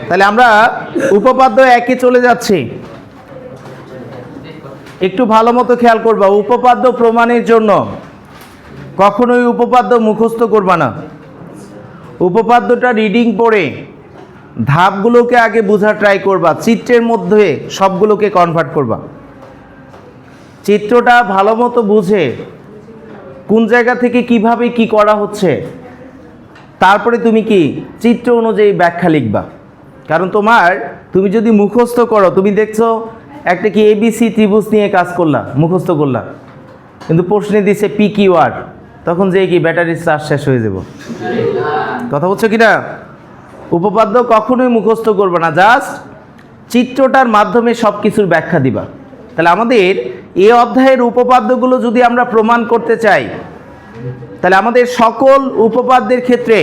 তাহলে আমরা উপপাদ্য একে চলে যাচ্ছি। একটু ভালো মতো খেয়াল করবা, উপপাদ্য প্রমাণের জন্য কখনোই উপপাদ্য মুখস্থ করবা না। উপপাদ্যটা রিডিং পড়ে ধাপগুলোকে আগে বোঝা ট্রাই করবা, চিত্রের মধ্যে সবগুলোকে কনভার্ট করবা। চিত্রটা ভালো মতো বুঝে কোন জায়গা থেকে কিভাবে কি করা হচ্ছে, তারপরে তুমি কি চিত্র অনুযায়ী ব্যাখ্যা লিখবা। কারণ তুমি যদি মুখস্থ করো, তুমি দেখছো একটা কি ABC ত্রিভুজ নিয়ে কাজ করলা, মুখস্থ করলা, কিন্তু প্রশ্নে দিচ্ছে PQR, তখন যে কি ব্যাটারির চার্জ শেষ হয়ে যাব। কথা বলছো কি না? উপপাদ্য কখনোই মুখস্থ করবে না, জাস্ট চিত্রটার মাধ্যমে সব কিছুর ব্যাখ্যা দিবা। তাহলে আমাদের এই অধ্যায়ের উপপাদ্যগুলো যদি আমরা প্রমাণ করতে চাই, তাহলে আমাদের সকল উপপাদ্যের ক্ষেত্রে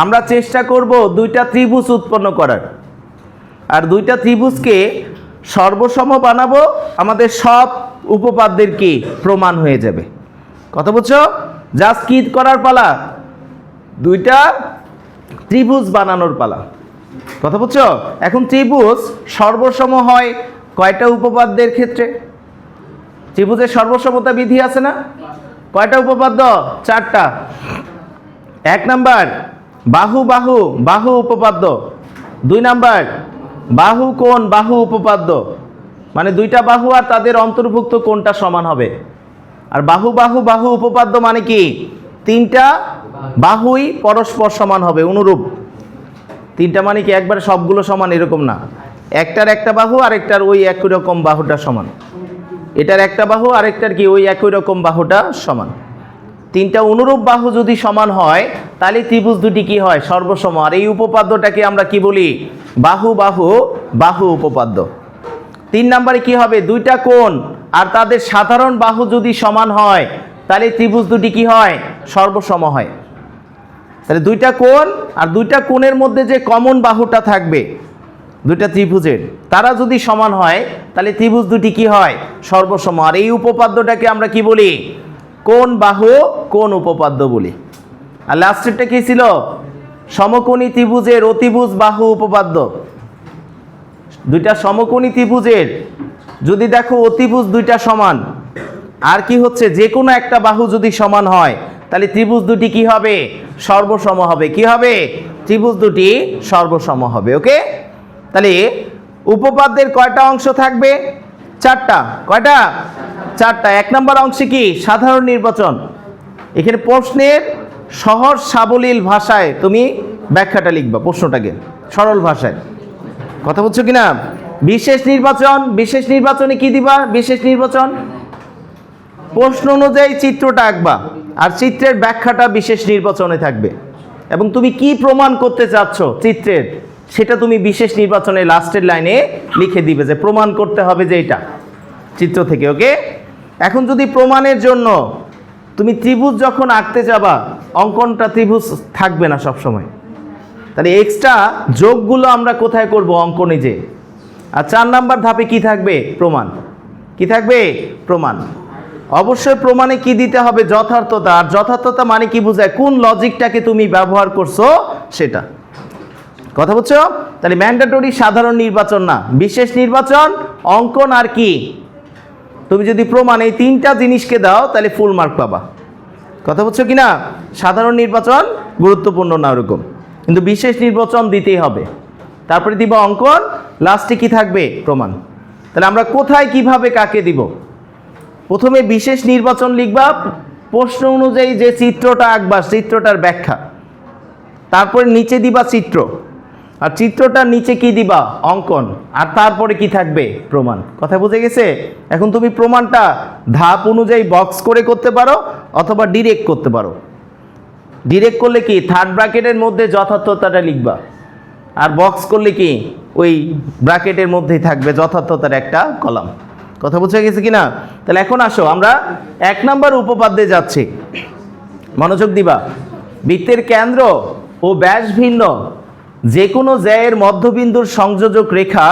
আমরা চেষ্টা করব দুইটা ত্রিভুজ উৎপন্ন করার, আর দুইটা ত্রিভুজকে সর্বসম বানাবো, আমাদের সব উপপাদ্যের কি প্রমাণ হয়ে যাবে। কথা বুঝছো? জাস্ট কি করার পালা? দুইটা ত্রিভুজ বানানোর পালা। কথা বুঝছো? এখন ত্রিভুজ সর্বসম হয় কয়টা উপপাদ্যের ক্ষেত্রে? ত্রিভুজের সর্বসমতা বিধি আছে না? কয়টা উপপাদ্য? 4টা। 1 নাম্বার বাহু বাহু বাহু উপপাদ্য। 2 নাম্বার বাহু কোণ বাহু উপপাদ্য, মানে দুইটা বাহু আর তাদের অন্তর্ভুক্ত কোণটা সমান হবে। আর বাহু বাহু বাহু উপপাদ্য মানে কি? 3টা বাহুই পরস্পর সমান হবে, অনুরূপ। 3টা মানে কি একবারে সবগুলো সমান এরকম না, একটার একটা বাহু আরেকটার ওই একই রকম বাহুটা সমান, এটার একটা বাহু আরেকটার কি ওই একই রকম বাহুটা সমান। 3টা অনুরূপ বাহু যদি সমান হয় তাহলে ত্রিভুজ দুটি কি হয়? সর্বসম। আর এই উপপাদ্যটাকে আমরা কি বলি? বাহু বাহু বাহু উপপাদ্য। 3 নম্বরে কি হবে? দুইটা কোণ আর তাদের সাধারণ বাহু যদি সমান হয় তাহলে ত্রিভুজ দুটি কি হয়? সর্বসম হয়। তাহলে দুইটা কোণ আর দুইটা কোণের মধ্যে যে কমন বাহুটা থাকবে দুইটা ত্রিভুজের, তারা যদি সমান হয় তাহলে ত্রিভুজ দুটি কি হয়? সর্বসম। আর এই উপপাদ্যটাকে আমরা কি বলি? কোণ বাহু কোণ উপপাদ্য বলি। আর লাস্টেরটা কি ছিল? সমকোণী ত্রিভুজের অতিভুজ বাহু উপপাদ্য। দুইটা সমকোণী ত্রিভুজের যদি দেখো অতিভুজ দুইটা সমান, আর কি হচ্ছে যে কোনো একটা বাহু যদি সমান হয় তাহলে ত্রিভুজ দুটি কি হবে? সর্বসম হবে। কি হবে? ত্রিভুজ দুটি সর্বসম হবে। ওকে, তাহলে উপপাদ্যের কয়টা অংশ থাকবে? 4টা। কয়টা? 4টা। 1 নম্বর অংশে কি? সাধারণ নির্বাচন। এখানে প্রশ্নের সহজ সাবলীল ভাষায় তুমি ব্যাখ্যাটা লিখবা, প্রশ্নটাকে সরল ভাষায়। কথা বলছো কিনা? বিশেষ নির্বাচন। বিশেষ নির্বাচনে কি দিবা? বিশেষ নির্বাচন প্রশ্ন অনুযায়ী চিত্রটা আঁকবা, আর চিত্রের ব্যাখ্যাটা বিশেষ নির্বাচনে থাকবে। এবং তুমি কি প্রমাণ করতে চাচ্ছ চিত্রের, সেটা তুমি বিশেষ নির্বাচনে লাস্টের লাইনে লিখে দিবে যে প্রমাণ করতে হবে যে এটা চিত্র থেকে। ওকে, এখন যদি প্রমাণের জন্য তুমি ত্রিভুজ যখন আঁকতে যাবা, অঙ্কনটা ত্রিভুজ থাকবে না সব সময়, তাহলে এক্সট্রা যোগগুলো আমরা কোথায় করব? অঙ্কনে যে। আর 4 নাম্বার ধাপে কি থাকবে? প্রমাণ। কি থাকবে? প্রমাণ। অবশ্যই প্রমাণে কি দিতে হবে? যথার্থতা। আর যথার্থতা মানে কি বোঝায়? কোন লজিকটাকে তুমি ব্যবহার করছো সেটা। কথা বুঝছো? তাহলে ম্যান্ডেটরি সাধারণ নির্বাচন না, বিশেষ নির্বাচন, অঙ্কন আর কি। তুমি যদি প্রমাণ এই 3টা জিনিসকে দাও তাহলে ফুল মার্ক পাবা। কথা বুঝছো কিনা? সাধারণ নির্বাচন গুরুত্বপূর্ণ না ওরকম, কিন্তু বিশেষ নির্বাচন দিতেই হবে। তারপরে দিব অঙ্কন, লাস্টে কি থাকবে? প্রমাণ। তাহলে আমরা কোথায় কিভাবে কাকে দিব? প্রথমে বিশেষ নির্বাচন লিখবা, প্রশ্ন অনুযায়ী যে চিত্রটা আঁকবা চিত্রটার ব্যাখ্যা, তারপরে নিচে দিবা চিত্র, আর চিত্রটার নিচে কি দিবা? অঙ্কন, আর তারপরে কি থাকবে? প্রমাণ। কথা বুঝে গেছে? এখন তুমি প্রমাণটা ধাপ অনুযায়ী বক্স করে করতে পারো অথবা ডিরেক্ট করতে পারো। ডিরেক্ট করলে কি 3rd ব্র্যাকেটের মধ্যে যথার্থতাটা লিখবা, আর বক্স করলে কি ওই ব্র্যাকেটের মধ্যেই থাকবে যথার্থতার একটা কলাম। কথা বুঝে গেছে কিনা? তাহলে এখন আসো আমরা 1 নম্বর উপপাদ্যে যাচ্ছি। মনোযোগ দিবা। বৃত্তের কেন্দ্র ও ব্যাস ভিন্ন যে কোনো জ্যায়ের মধ্যবিন্দুর সংযোজক রেখা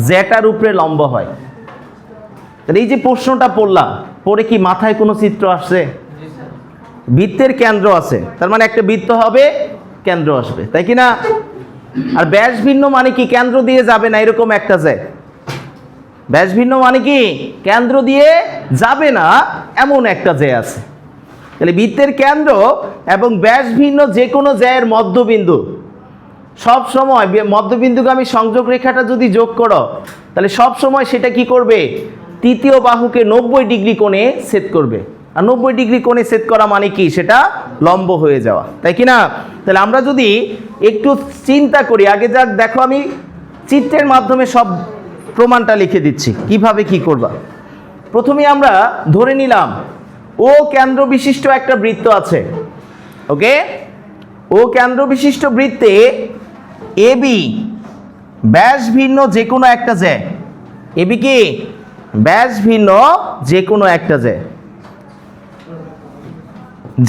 জ্যাটার উপরে লম্ব হয়। তাহলে এই যে প্রশ্নটা পড়লাম, পড়ে কি মাথায় কোনো চিত্র আসছে? বৃত্তের কেন্দ্র আছে, তার মানে একটা বৃত্ত হবে, কেন্দ্র আসবে, তাই কি না? আর ব্যাস ভিন্ন মানে কি কেন্দ্র দিয়ে যাবে না এরকম একটা জ্যা। ব্যাস ভিন্ন মানে কি কেন্দ্র দিয়ে যাবে না এমন একটা জ্যা আছে। তাহলে বৃত্তের কেন্দ্র এবং ব্যাস ভিন্ন যে কোনো জ্যায়ের মধ্যবিন্দু সব সময় মধ্যবিন্দুগামী সংযোগ রেখাটা যদি যোগ করো তাহলে সব সময় সেটা কি করবে, তৃতীয় বাহুকে 90 ডিগ্রি কোণে ছেদ করবে। আর 90 ডিগ্রি কোণে ছেদ করা মানে কি, সেটা লম্ব হয়ে যাওয়া, তাই কি না? তাহলে আমরা যদি একটু চিন্তা করি, আগে যাক দেখো আমি চিত্রের মাধ্যমে সব প্রমাণটা লিখে দিচ্ছি কিভাবে কি করবা। প্রথমে আমরা ধরে নিলাম ও কেন্দ্র বিশিষ্ট একটা বৃত্ত আছে। ওকে, ও কেন্দ্র বিশিষ্ট বৃত্তে এবি ব্যাস ভিন্ন যে কোনো একটা জ্যা, এবি কি ব্যাস ভিন্ন যে কোনো একটা জ্যা,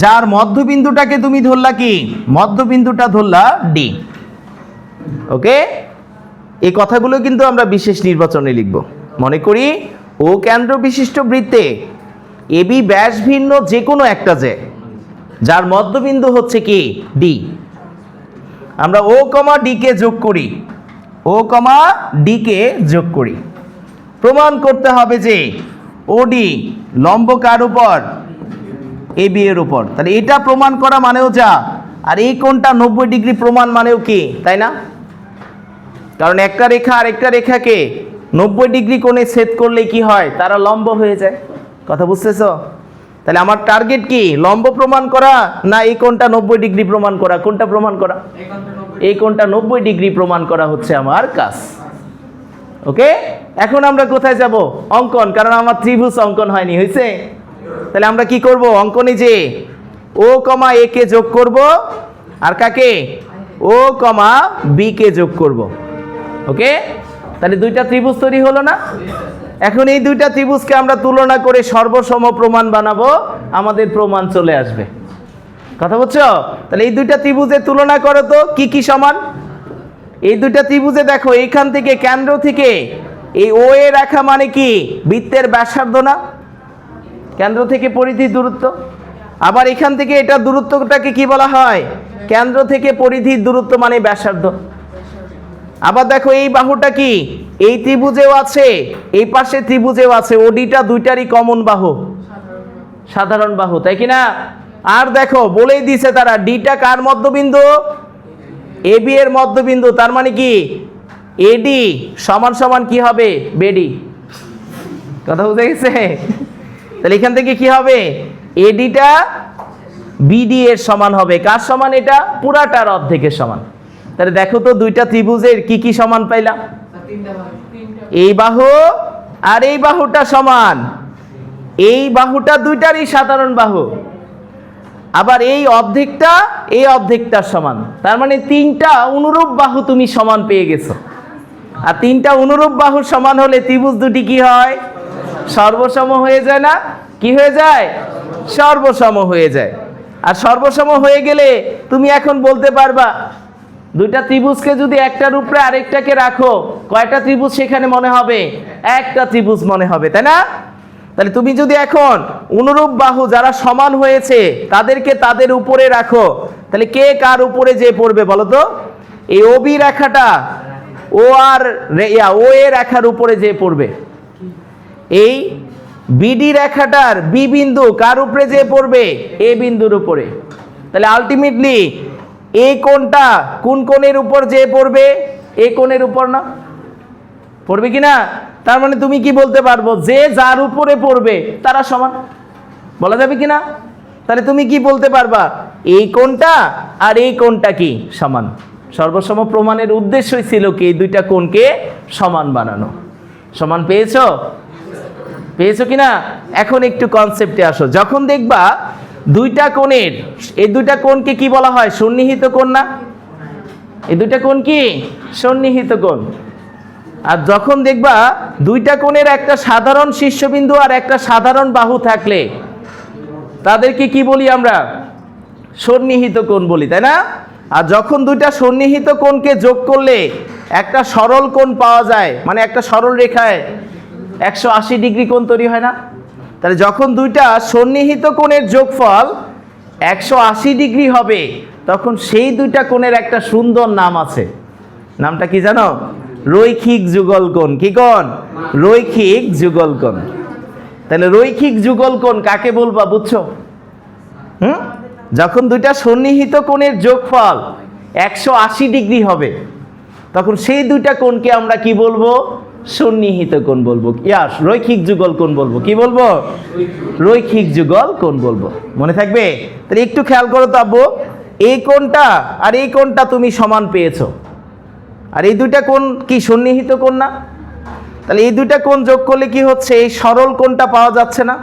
যার মধ্যবিন্দুটাকে তুমি ধরলা কি, মধ্যবিন্দুটা ধরলা ডি। ওকে, এই কথাগুলো কিন্তু আমরা বিশেষ নির্বাচনে লিখব। মনে করি ও কেন্দ্র বিশিষ্ট বৃত্তে এবি ব্যাস ভিন্ন যে কোনো একটা জ্যা, যার মধ্যবিন্দু হচ্ছে কি ডি। আমরা ও কমা ডি কে যোগ করি, ও কমা ডি কে যোগ করি। প্রমাণ করতে হবে যে ওডি লম্ব কার উপর, এবি এর উপর। তাহলে এটা প্রমাণ করা মানেও যা, আর এই কোণটা 90 ডিগ্রি প্রমাণ মানেও কি, তাই না? কারণ একটা রেখা আর একটা রেখাকে 90 ডিগ্রি কোণে ছেদ করলে কি হয়, তারা লম্ব হয়ে যায়। কথা বুঝতেছো? তাহলে আমার টার্গেট কি, লম্ব প্রমাণ করা না এই কোণটা 90 ডিগ্রি প্রমাণ করা? কোনটা প্রমাণ করা? এই কোণটা 90 ডিগ্রি প্রমাণ করা হচ্ছে আমার কাজ। ওকে, এখন আমরা কোথায় যাব, অঙ্কন, কারণ আমার ত্রিভুজ অঙ্কন হয়নি, হয়েছে? তাহলে আমরা কি করব, অঙ্কনে যে ও কমা এ কে যোগ করব, আর কাকে, ও কমা বি কে যোগ করব। ওকে, তাহলে দুইটা ত্রিভুজ তৈরি হলো না? এখন এই দুইটা ত্রিভুজকে আমরা তুলনা করে সর্বসম প্রমাণ বানাবো, আমাদের প্রমাণ চলে আসবে। কথা বুঝছো? তাহলে এই দুইটা ত্রিভুজের তুলনা করো তো কি কি সমান। এই দুইটা ত্রিভুজে দেখো, এইখান থেকে কেন্দ্র থেকে এই ও এ রেখা মানে কি বৃত্তের ব্যাসার্ধ না, কেন্দ্র থেকে পরিধির দূরত্ব। আবার এখান থেকে এটা দূরত্বটাকে কি বলা হয়, কেন্দ্র থেকে পরিধির দূরত্ব মানে ব্যাসার্ধ। আবার দেখো এই বাহুটা কি, এই ত্রিভুজেও আছে, এই পাশে ত্রিভুজেও আছে, ওডিটা দুইটারই কমন বাহু, সাধারণ বাহু, তাই কি না? আর দেখো বলেই দিছে তারা, ডিটা কার মধ্যবিন্দু, এবি এর মধ্যবিন্দু, তার মানে কি এডি সমান সমান কি হবে, বেডি। কথা বুঝে গেছে? তাহলে এখান থেকে কি হবে, এডিটা বিডি এর সমান হবে। কার সমান? এটা পুরাটার অর্ধেকের সমান। তাহলে দেখো তো দুইটা ত্রিভুজের কি কি সমান পাইলাম, এই বাহু আর এই বাহুটা সমান, এই বাহুটা দুইটারই সাধারণ বাহু, আবার এই অর্ধেকটা এই অর্ধেকটার সমান। তার মানে তিনটা অনুরূপ বাহু তুমি সমান পেয়ে গেছো। আর তিনটা অনুরূপ বাহু সমান হলে ত্রিভুজ দুটি কি হয়, সর্বসম হয়ে যায় না? কি হয়ে যায়, সর্বসম হয়ে যায়। আর সর্বসম হয়ে গেলে তুমি এখন বলতে পারবা, দুইটা ত্রিভুজকে যদি একটার উপরে আরেকটাকে রাখো, কয়টা ত্রিভুজ সেখানে মনে হবে, একটা ত্রিভুজ মনে হবে, তাই না? তাহলে তুমি যদি এখন অনুরূপ বাহু যারা সমান হয়েছে তাদেরকে তাদের উপরে রাখো, তাহলে কে কার উপরে যে পড়বে বলো তো? এই ওবি রেখাটা ও আর ও এ রেখার উপরে যে পড়বে। এই বিডি রেখাটার বি বিন্দু কার উপরে যে পড়বে, এ বিন্দুর উপরে। তাহলে আলটিমেটলি এই কোণটা কোন কোণের উপর যে পড়বে, এই কোণের উপর না পড়বে কি না? তার মানে তুমি কি বলতে পারবো, যে যার উপরে পড়বে তারা সমান, বলা যাবে কি না? তাহলে তুমি কি বলতে পারবা, এই কোণটা আর এই কোণটা কি সমান। সর্বসম প্রমাণের উদ্দেশ্যই ছিল কি, এই দুইটা কোণকে সমান বানানো। সমান পেয়েছো? পেয়েছো কিনা? এখন একটু কনসেপ্টে আসো। যখন দেখবা দুইটা কোণের, এই দুইটা কোণকে কি বলা হয়, সন্নিহিত কোণ না? এই দুইটা কোণ কি সন্নিহিত কোণ। আর যখন দেখবা দুইটা কোণের একটা সাধারণ শীর্ষবিন্দু আর একটা সাধারণ বাহু থাকলে তাদেরকে কি বলি আমরা, সন্নিহিত কোণ বলি, তাই না? আর যখন দুইটা সন্নিহিত কোণকে যোগ করলে একটা সরল কোণ পাওয়া যায়, মানে একটা সরল রেখায় 180 ডিগ্রি কোণ তৈরি হয় না? তাহলে যখন দুইটা সন্নিহিত কোণের যোগফল 180 ডিগ্রি হবে, তখন সেই দুইটা কোণের একটা সুন্দর নাম আছে। নামটা কি জানো? রৈখিক যুগল কোণ। কি কোণ? রৈখিক যুগল কোণ। তাহলে রৈখিক যুগল কোণ কাকে বলবা বুঝছো? যখন দুইটা সন্নিহিত কোণের যোগফল 180 ডিগ্রি হবে তখন সেই দুইটা কোণকে আমরা কি বলবো? সন্নিহিত কোণ বলবো। ইয়াস, রৈখিক যুগল কোণ বলবো। কি বলবো? রৈখিক যুগল কোণ বলবো। মনে থাকবে? তাহলে একটু খেয়াল করো তো আব্বু, এই কোণটা আর এই কোণটা তুমি সমান পেয়েছো, আর এই দুইটা কোণ কি সন্নিহিত কোণ না? তাহলে এই দুইটা কোণ যোগ করলে কি হচ্ছে? এই সরল কোণটা পাওয়া যাচ্ছে না?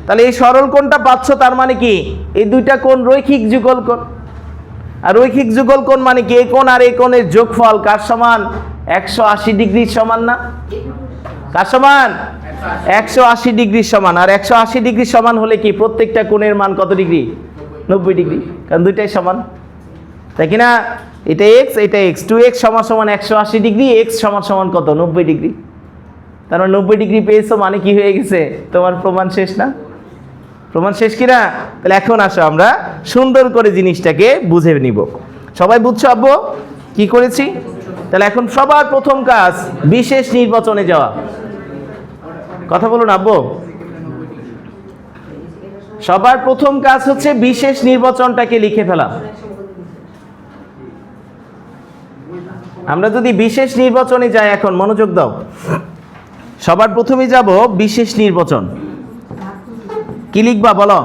তাহলে এই সরল কোণটা পাচ্ছ, তার মানে কি এই দুইটা কোণ রৈখিক যুগল কোণ। আর রৈখিক যুগল কোণ মানে কি? এই কোণ আর এই কোণের যোগফল কার সমান? 180 ডিগ্রির সমান না? কার সমান? 180 ডিগ্রির সমান। আর 180 ডিগ্রির সমান হলে কি প্রত্যেকটা কোণের মান কত ডিগ্রি? 90 ডিগ্রি, কারণ দুইটাই সমান, তাই কি না? এটা এক্স, এটা এক্স, 2x সমান সমান 180 ডিগ্রি, এক্স সমান সমান কত? 90 ডিগ্রি। তার মানে 90 ডিগ্রি পেয়েছো মানে কি হয়ে গেছে? তোমার প্রমাণ শেষ না? প্রমাণ শেষ কিনা? তাহলে এখন আসো আমরা সুন্দর করে জিনিসটাকে বুঝে নিব। সবাই বুঝছো আব্বু কি করেছি? তাহলে এখন সবার প্রথম কাজ বিশেষ নির্বাচনে যাওয়া। কথা বলুন আব্বু। সবার প্রথম কাজ হচ্ছে বিশেষ নির্বাচনটাকে লিখে ফেলা। আমরা যদি বিশেষ নির্বাচনে যাই, এখন মনোযোগ দাও, সবার প্রথমে যাব বিশেষ নির্বাচন। কি লিখবা বলো?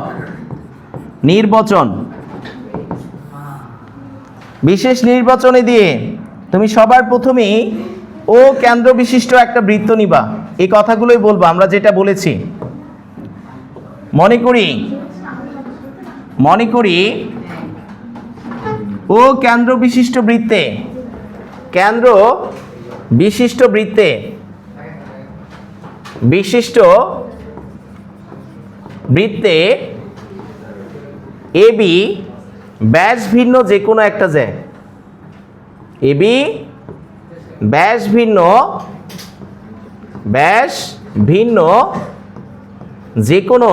নির্বাচন। বিশেষ নির্বাচনে দিয়ে তুমি সবার প্রথমেই ও কেন্দ্র বিশিষ্ট একটা বৃত্ত নিবা। এই কথাগুলোই বলবো আমরা যেটা বলেছি। মনে করি ও কেন্দ্র বিশিষ্ট বৃত্তে, কেন্দ্র বিশিষ্ট বৃত্তে এবি ব্যাস ভিন্ন যে কোনো একটা জ্যা, এবি ব্যাস ভিন্ন যে কোনো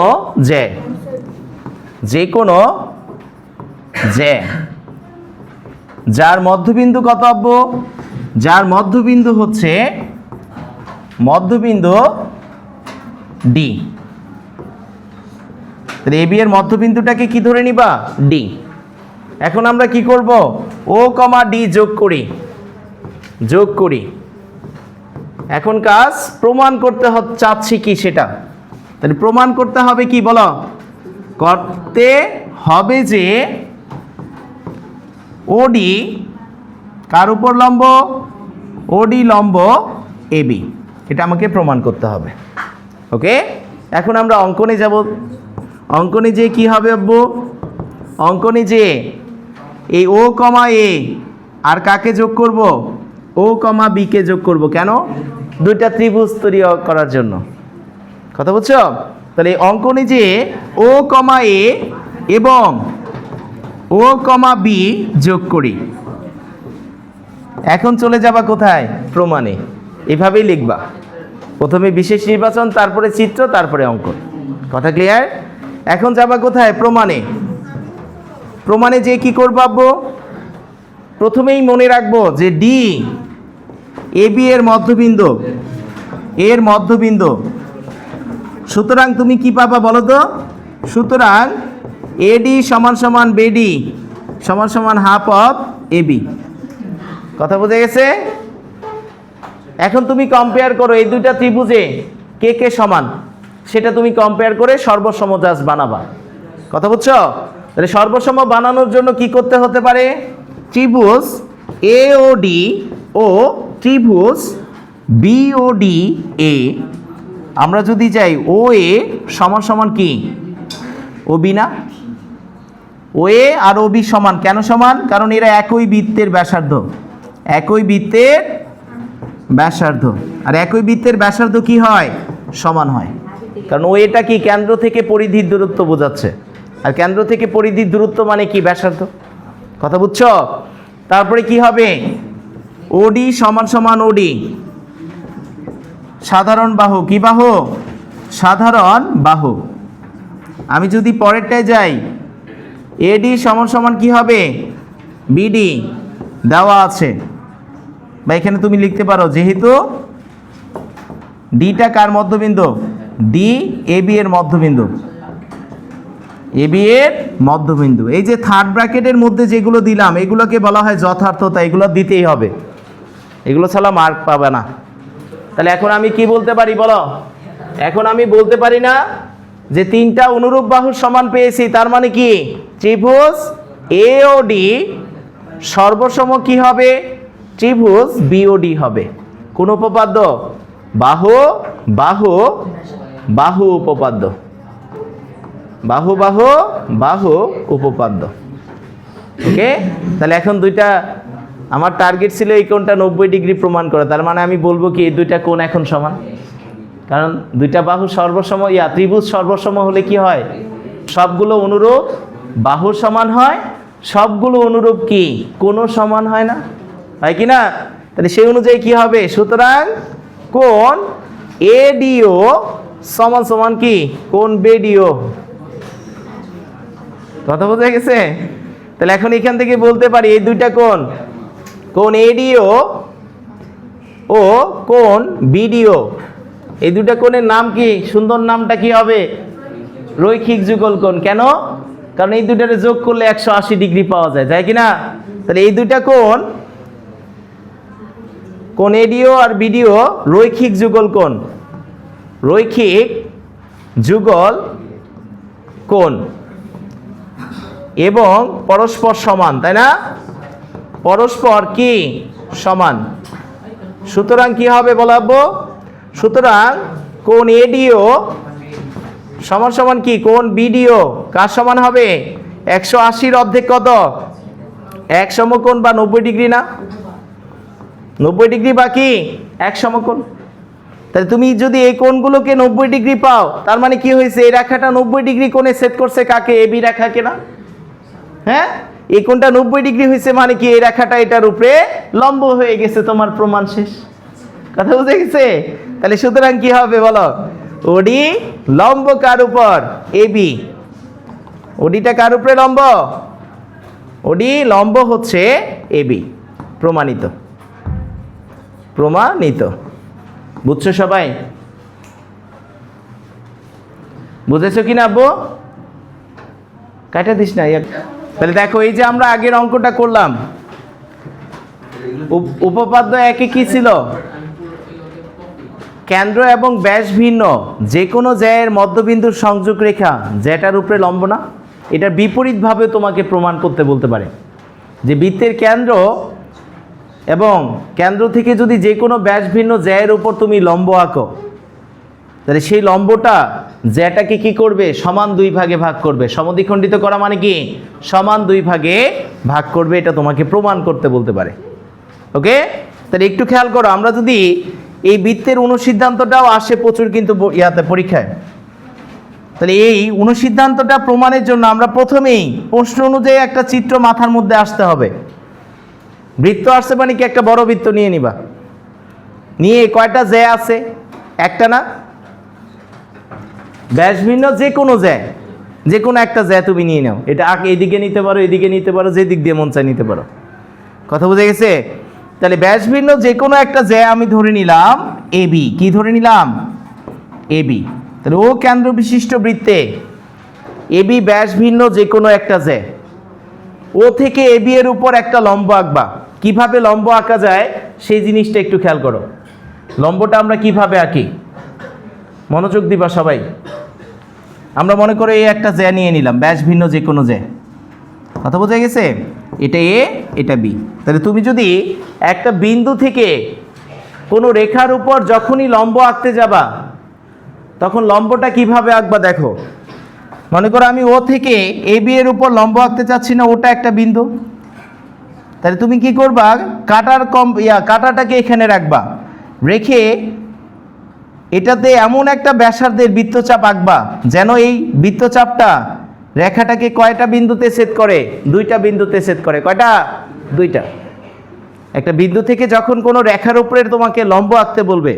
জ্যা, যার মধ্যবিন্দু কত আব্বু? যার মধ্যবিন্দু হচ্ছে ডি। তাহলে এবি এর মধ্যবিন্দুটাকে কি ধরে নিবা? ডি। এখন আমরা কি করব? ও কমা ডি যোগ করি। এখন কাজ প্রমাণ করতে চাচ্ছি কি সেটা। তাহলে প্রমাণ করতে হবে কি বলো? করতে হবে যে ওডি কার উপর লম্ব? ওডি লম্ব এবি। এটা আমাকে প্রমাণ করতে হবে। ওকে, এখন আমরা অঙ্কনে যাব। অঙ্কনে যে কি হবে আব্বু? অঙ্কনে যে এই ও কমা এ আর কাকে যোগ করব? ও কমা বি কে যোগ করব। কেন? দুইটা ত্রিভুজ তৈরি করার জন্য। কথা বুঝছো? তাহলে অঙ্কনে যে ও কমা এ এবং ও কমা বি যোগ করি। এখন চলে যাবা কোথায়? প্রমাণে। এভাবেই লিখবা, প্রথমে বিশেষ নির্বাচন, তারপরে চিত্র, তারপরে অঙ্কন। কথা ক্লিয়ার? এখন যাবা কোথায়? প্রমাণে। প্রমাণে যে কি করবো আব্বু? প্রথমেই মনে রাখবো যে ডি এবি এর মধ্যবিন্দু, সুতরাং তুমি কি পাবা বলো তো? সুতরাং এডি সমান সমান বেডি সমান সমান হাফ অফ এবি। কথা বুঝে গেছে? এখন তুমি কম্পেয়ার করো এই দুইটা ত্রিভুজে কে কে সমান, সেটা তুমি কম্পেয়ার করে সর্বসম জাস্ট বানাবা। কথা বুঝছো? তাহলে সর্বসম বানানোর জন্য কি করতে হতে পারে? ত্রিভুজ এ ও ডি ও ত্রিভুজ বি ও ডি এ, আমরা যদি যাই ও এ সমান সমান কি? ও বি না? ও এ আর ও বি সমান। কেন সমান? কারণ এরা একই বৃত্তের ব্যাসার্ধ। আর একই বৃত্তের ব্যাসার্ধ কি হয়? সমান হয়। কারণ ও এটা কি? কেন্দ্র থেকে পরিধির দূরত্ব বোঝাচ্ছে, আর কেন্দ্র থেকে পরিধির দূরত্ব মানে কি? ব্যাসার্ধ। কথা বুঝছো? তারপরে কি হবে? ওডি সমান সমান ওডি, সাধারণ বাহু। কি বাহু? সাধারণ বাহু। আমি যদি পরেরটায় যাই, এডি সমান সমান কি হবে? বিডি, দেওয়া আছে, বা এখানে তুমি লিখতে পারো যেহেতু ডিটা কার মধ্যবিন্দু, ডি এ বি এর মধ্যবিন্দু, এ বি এর মধ্যবিন্দু। এই যে থার্ড ব্র্যাকেটের মধ্যে যেগুলো দিলাম এগুলোকে বলা হয় যথার্থতা, এগুলো দিতেই হবে, এগুলো ছাড়া মার্ক পাবে না। তাহলে এখন আমি কি বলতে পারি বলো? এখন আমি বলতে পারি না যে তিনটা অনুরূপ বাহুর সমান পেয়েছি, তার মানে কি ত্রিভুজ এ ও ডি সর্বসম কি হবে? ত্রিভুজ বি ও ডি হবে। কোন উপপাদ্য? বাহু বাহু বাহু উপপাদ্য, বাহু বাহু বাহু উপপাদ্য। ওকে, তাহলে এখন দুইটা, আমার টার্গেট ছিল এই কোণটা 90 ডিগ্রি প্রমাণ করা, তার মানে আমি বলবো কি এই দুইটা কোণ এখন সমান, কারণ দুইটা বাহু সর্বসম, ত্রিভুজ সর্বসম হলে কি হয়? সবগুলো অনুরূপ বাহুর সমান হয়, সবগুলো অনুরূপ কি কোণও সমান হয় না, হয় কি না? তাহলে সেই অনুযায়ী কি হবে? সুতরাং কোণ এডিও সমান সমান কি কোণ বিডিও। কথা বোঝা গেছে? তাহলে এখন এখান থেকে বলতে পারি এই দুইটা কোণ, কোণ এডিও ও কোণ বিডিও, এই দুইটা কোণের নাম কি? সুন্দর নামটা কি হবে? রৈখিক যুগল কোণ। কেন? কারণ এই দুইটারে যোগ করলে 180 ডিগ্রি পাওয়া যায়, যায় কি না? তাহলে এই দুইটা কোণ, কোণ এডিও আর বিডিও রৈখিক যুগল কোণ, রৈখিক যুগল কোণ এবং পরস্পর সমান, তাই না? পরস্পর কি সমান। সুতরাং কি হবে বলাবো? সুতরাং কোণ এডিও সমান সমান কি কোণ বিডিও কার সমান হবে? 180 অর্ধেক কত? এক সমকোণ বা 90 ডিগ্রি না? 90 ডিগ্রি বা কি এক সমকোণ। তাহলে তুমি যদি এই কোণগুলোকে 90 ডিগ্রি পাও, তার মানে কি হয়েছে? এই রেখাটা 90 ডিগ্রি কোণে সেট করছে কাকে? এবি রেখাকে না? হ্যাঁ, এই কোণটা 90 ডিগ্রি হয়েছে মানে কি এই রেখাটা এটার উপরে লম্ব হয়ে গেছে, তোমার প্রমাণ শেষ। কথা বুঝে গেছে? তাহলে সুতরাং কি হবে বলো? ওডি লম্ব কার উপর? এবি। ওডিটা কার উপরে লম্ব? ওডি লম্ব হচ্ছে এবি। প্রমাণিত, প্রমাণিত। বুঝছো সবাই? বুঝেছো কি না আব্বু? কাটা দিস না। তাহলে দেখো, এই যে আমরা আগের অঙ্কটা করলাম, উপপাদ্য একে কি ছিল? কেন্দ্র এবং ব্যাস ভিন্ন যে কোনো জ্যায়ের মধ্যবিন্দুর সংযোগ রেখা যেটার উপরে লম্ব না। এটার বিপরীতভাবে তোমাকে প্রমাণ করতে বলতে পারে যে বৃত্তের কেন্দ্র এবং কেন্দ্র থেকে যদি যে কোনো ব্যাস ভিন্ন জ্যায়ের উপর তুমি লম্ব আঁকো, তাহলে সেই লম্বটা জ্যাটাকে কি করবে? সমান দুই ভাগে ভাগ করবে। সমদ্বিখণ্ডিত করা মানে কি? সমান দুই ভাগে ভাগ করবে। এটা তোমাকে প্রমাণ করতে বলতে পারে। ওকে, তাহলে একটু খেয়াল করো, আমরা যদি এই বৃত্তের অনুসিদ্ধান্তটাও আসে প্রচুর কিন্তু ইয়াতে পরীক্ষায়, তাহলে এই অনুসিদ্ধান্তটা প্রমাণের জন্য আমরা প্রথমেই প্রশ্ন অনুযায়ী একটা চিত্র মাথার মধ্যে আসতে হবে। বৃত্ত আসছে মানে কি একটা বড় বৃত্ত নিয়ে নিবা, নিয়ে কয়টা জ্যা আছে? একটা না? ব্যাস ভিন্ন যে কোনো জ্যা, যে কোনো একটা জ্যা তুমি নিয়ে নাও। এটা এইদিকে নিতে পারো, এদিকে নিতে পারো, যে দিক দিয়ে মন চায় নিতে পারো। কথা বুঝে গেছে? তাহলে ব্যাস ভিন্ন যে কোনো একটা জ্যা আমি ধরে নিলাম এবি। কি ধরে নিলাম? এবি। তাহলে ও কেন্দ্র বিশিষ্ট বৃত্তে এবি ব্যাস ভিন্ন যে কোনো একটা জ্যা, ও থেকে এবি এর উপর একটা লম্ব আঁকবা। কিভাবে লম্ব আঁকা যায় সেই জিনিসটা একটু খেয়াল করো। লম্বটা আমরা কিভাবে আঁকি? মনোযোগ দিবা সবাই। আমরা মনে করো এই একটা জ্যা নিয়ে নিলাম, ব্যাস ভিন্ন যে কোনো জ্যা। কথা বোঝা গেছে? এটা এ, এটা বি। তাহলে তুমি যদি একটা বিন্দু থেকে কোনো রেখার উপর যখনই লম্ব আঁকতে যাবা, তখন লম্বটা কিভাবে আঁকবা দেখো। মনে করো আমি ও থেকে এ বি এর উপর লম্ব আঁকতে চাচ্ছি না, ওটা একটা বিন্দু। তাহলে তুমি কি করবা? কাঁটাটাকে এখানে রাখবা, রেখে এটাতে এমন একটা ব্যাসার্ধের বৃত্তচাপ আঁকবা যেন এই বৃত্তচাপটা রেখাটাকে কয়টা বিন্দুতে ছেদ করে? দুইটা বিন্দুতে ছেদ করে। কয়টা? দুইটা। একটা বিন্দু থেকে যখন কোনো রেখার উপরে তোমাকে লম্ব আঁকতে বলবে,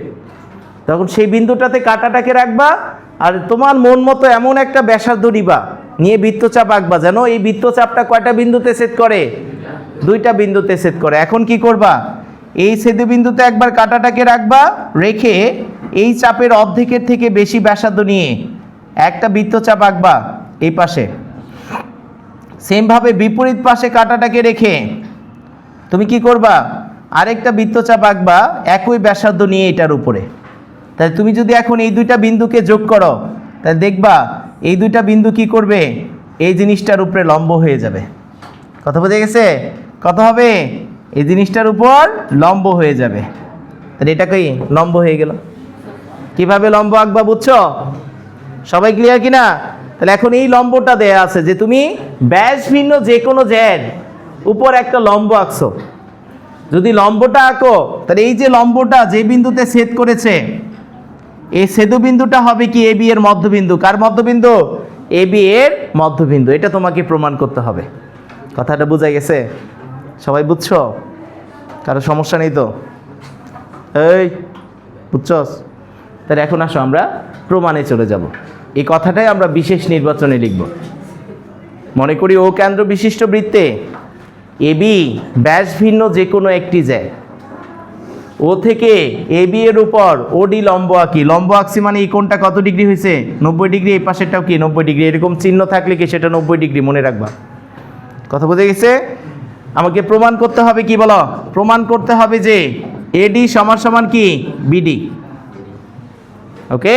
তখন সেই বিন্দুটাতে কাঁটাটাকে রাখবা, আর তোমার মন মতো এমন একটা ব্যাসার্ধ নিবা, নিয়ে বৃত্তচাপ আঁকবা যেন এই বৃত্তচাপটা কয়টা বিন্দুতে ছেদ করে? দুইটা বিন্দুতে ছেদ করে। এখন কি করবা, এই ছেদ বিন্দুতে একবার কাঁটাটাকে রাখবা, রেখে এই চাপের অর্ধেকের থেকে বেশি ব্যাসার্ধ নিয়ে একটা বৃত্তচাপ আঁকবা এই পাশে। সেমভাবে বিপরীত পাশে কাঁটাটাকে রেখে তুমি কি করবা, আরেকটা বৃত্তচাপ আঁকবা একই ব্যাসার্ধ নিয়ে এটার উপরে। তাহলে তুমি যদি এখন এই দুইটা বিন্দুকে যোগ করো, তাহলে দেখবা এই দুইটা বিন্দু কি করবে, এই জিনিসটার উপরে লম্ব হয়ে যাবে। কথা বোঝা গেছে? কত হবে, এই জিনিসটার উপর লম্ব হয়ে যাবে। তাহলে এটা কি লম্ব হয়ে গেল। কিভাবে লম্ব আঁকবা বুঝছো? সবাই ক্লিয়ার কিনা? তাহলে এখন এই লম্বটা দেয়া আছে যে তুমি ব্যাস ভিন্ন যে কোনো জ্যার উপর একটা লম্ব আঁকছো। যদি লম্বটা আঁকো, তাহলে এই যে লম্বটা যে বিন্দুতে ছেদ করেছে, এই ছেদবিন্দুটা হবে কি এবি এর মধ্যবিন্দু। কার মধ্যবিন্দু? এবি এর মধ্যবিন্দু। এটা তোমাকে প্রমাণ করতে হবে। কথাটা বোঝা গেছে? সবাই বুঝছো? কারো সমস্যা নেই তো? এই বুঝছস? তাহলে এখন আসো আমরা প্রমাণে চলে যাব। এই কথাটাই আমরা বিশেষ নির্বাচনে লিখব। মনে করি ও কেন্দ্র বিশিষ্ট বৃত্তে এবি ব্যাস ভিন্ন যে কোনো একটি জ্যা, ও থেকে এবি এর উপর ওডি লম্ব আঁকি। লম্ব আঁকছি মানে এই কোণটা কত ডিগ্রি হয়েছে? 90 ডিগ্রি। এই পাশেরটাও কি 90 ডিগ্রি। এরকম চিহ্ন থাকলে কি সেটা 90 ডিগ্রি, মনে রাখবা। কথা বোঝা গেছে? আমাকে প্রমাণ করতে হবে কি বলো? প্রমাণ করতে হবে যে এডি সমান সমান কি বিডি। ওকে,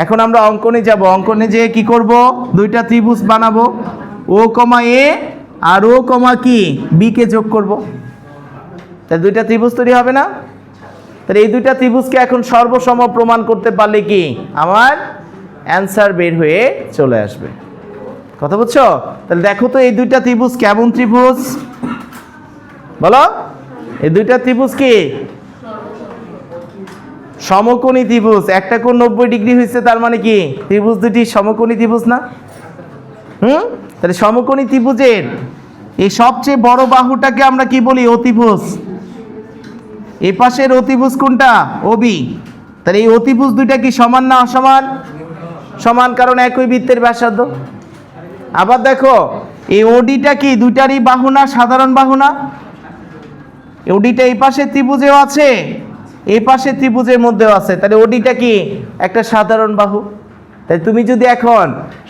এখন আমরা অঙ্কনে যাব। অঙ্কনে যে কি করব, দুইটা ত্রিভুজ বানাবো, ও কমা এ আর ও কমা কি বি কে যোগ করব। তাহলে দুইটা ত্রিভুজ তৈরি হবে না? তাহলে এই দুইটা ত্রিভুজকে এখন সর্বসম প্রমাণ করতে পারলে কি আমার অ্যান্সার বের হয়ে চলে আসবে। কথা বুঝছো? তাহলে দেখো তো এই দুইটা ত্রিভুজ কেমন ত্রিভুজ বলো? এই দুইটা ত্রিভুজ কি সমকোণী ত্রিভুজ। একটা কোণ 90 ডিগ্রি হয়েছে, তার মানে কি ত্রিভুজ দুটি সমকোণী ত্রিভুজ না? তাহলে সমকোণী ত্রিভুজের এই সবচেয়ে বড় বাহুটাকে আমরা কি বলি? অতিভুজ। এই পাশের অতিভুজ কোনটা? ওবি। তাহলে এই অতিভুজ দুইটা কি সমান না অসমান? সমান, কারণ একই বৃত্তের ব্যাসার্ধ। আবার দেখো এই ওডিটা কি দুইটারই বাহু না? সাধারণ বাহু না? ওডিটা এই পাশে ত্রিভুজেও আছে, এই পাশে ত্রিভুজের মধ্যেও আছে। তাহলে ওডিটা কি একটা সাধারণ বাহু। তাই তুমি যদি এখন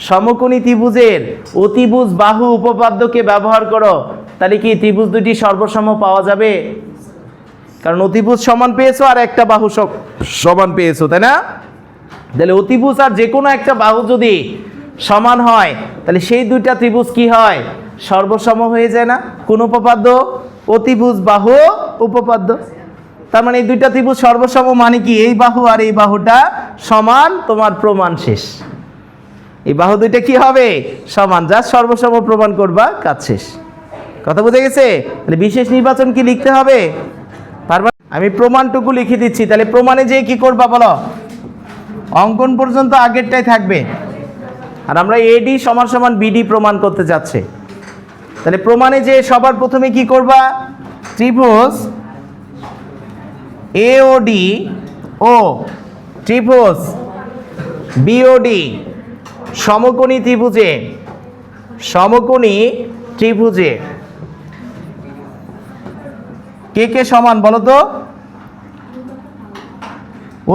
সমকোণী ত্রিভুজের অতিভুজ বাহু উপপাদ্যকে ব্যবহার করো, তাহলে কি ত্রিভুজ দুটি সর্বসম পাওয়া যাবে? কারণ অতিভুজ সমান পেয়েছো আর একটা বাহু সমান পেয়েছো, তাই না? তাহলে অতিভুজ আর যে কোনো একটা বাহু যদি সমান হয়, তাহলে সেই দুইটা ত্রিভুজ কি হয়? সর্বসম হয়ে যায় না? কোন উপপাদ্য? অতিভুজ বাহু উপপাদ্য। তার মানে এই দুইটা ত্রিভুজ সর্বসম মানে কি এই বাহু আর এই বাহুটা সমান। তোমার প্রমাণ শেষ। এই বাহু দুইটা কি হবে? সমান। যা সর্বসম প্রমাণ করবা, কাজ শেষ। কথা বুঝে গেছে? তাহলে বিশেষ নির্বাচন কি লিখতে হবে? পারবা? আমি প্রমাণটুকু লিখে দিচ্ছি। তাহলে প্রমাণে যে কি করবা বলো? অঙ্কন পর্যন্ত আগেরটাই থাকবে, আর আমরা এডি সমান সমান বিডি প্রমাণ করতে যাচ্ছে। তাহলে প্রমাণে যে সবার প্রথমে কি করবা? ত্রিভুজ এওডি ও ত্রিভুজ বিওডি সমকোণী ত্রিভুজে কে কে সমান বলো তো?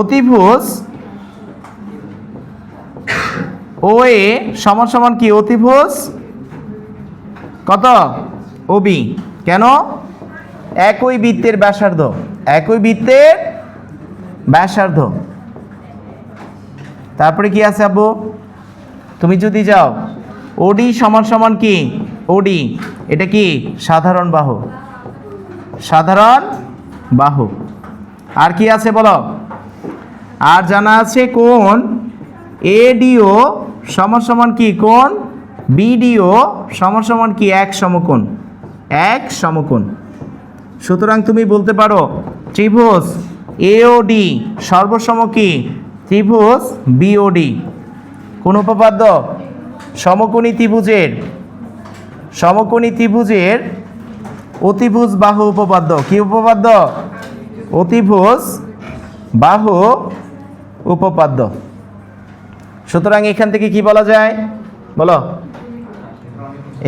অতিভুজ ও এ সমান সমান কি অতিভুজ কত? ওবি। কেন? একই বৃত্তের ব্যাসার্ধ। একই বৃত্তের ব্যাসার্ধ। তারপরে কি আছে আব্বু? তুমি যদি যাও ওডি সমান সমান কি ওডি, এটা কি সাধারণ বাহু। সাধারণ বাহু। আর কি আছে বলো? আর জানা আছে কোণ এডিও সমান সমান কি কোণ বিডিও সমান সমান কি এক সমকোণ। এক সমকোণ। সুতরাং তুমি বলতে পারো ত্রিভুজ এওডি সর্বসম কি ত্রিভুজ বিওডি। কোন উপপাদ্য? সমকোণী ত্রিভুজের অতিভুজ বাহু উপপাদ্য। কি উপপাদ্য? অতিভুজ বাহু উপপাদ্য। সুতরাং এখান থেকে কি বলা যায় বলো?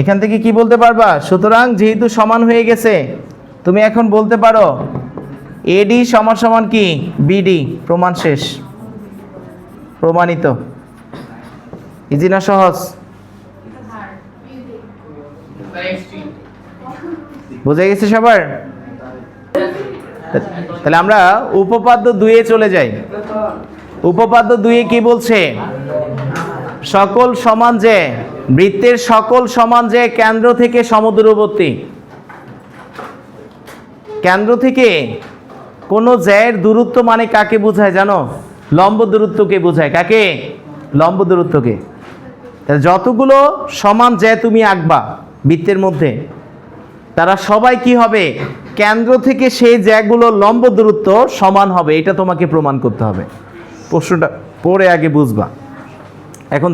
এখান থেকে কি বলতে পারবা? সুতরাং যেহেতু সমান হয়ে গেছে, তুমি এখন বলতে পারো এডি সমান সমান কি বিডি। প্রমাণ শেষ, প্রমাণিত। ইজি না সহজ? বুঝে গেছে সবার? তাহলে আমরা উপপাদ্য 2-এ চলে যাই। উপপাদ্য 2-এ কি বলছে? সকল সমান যে, বৃত্তের সকল সমান যে কেন্দ্র থেকে সমদূরবর্তী। কেন্দ্র থেকে কোন জ্যায়ের দূরত্ব মানে কাকে বোঝায় জানো? লম্ব দূরত্বকে বোঝায়। কাকে? লম্ব দূরত্বকে। তাহলে যতগুলো সমান জ্যা তুমি আঁকবা বৃত্তের মধ্যে, তারা সবাই কি হবে? কেন্দ্র থেকে সেই জ্যাগুলো লম্ব দূরত্ব সমান হবে। এটা তোমাকে প্রমাণ করতে হবে। প্রশ্নটা পড়ে আগে বুঝবা। এখন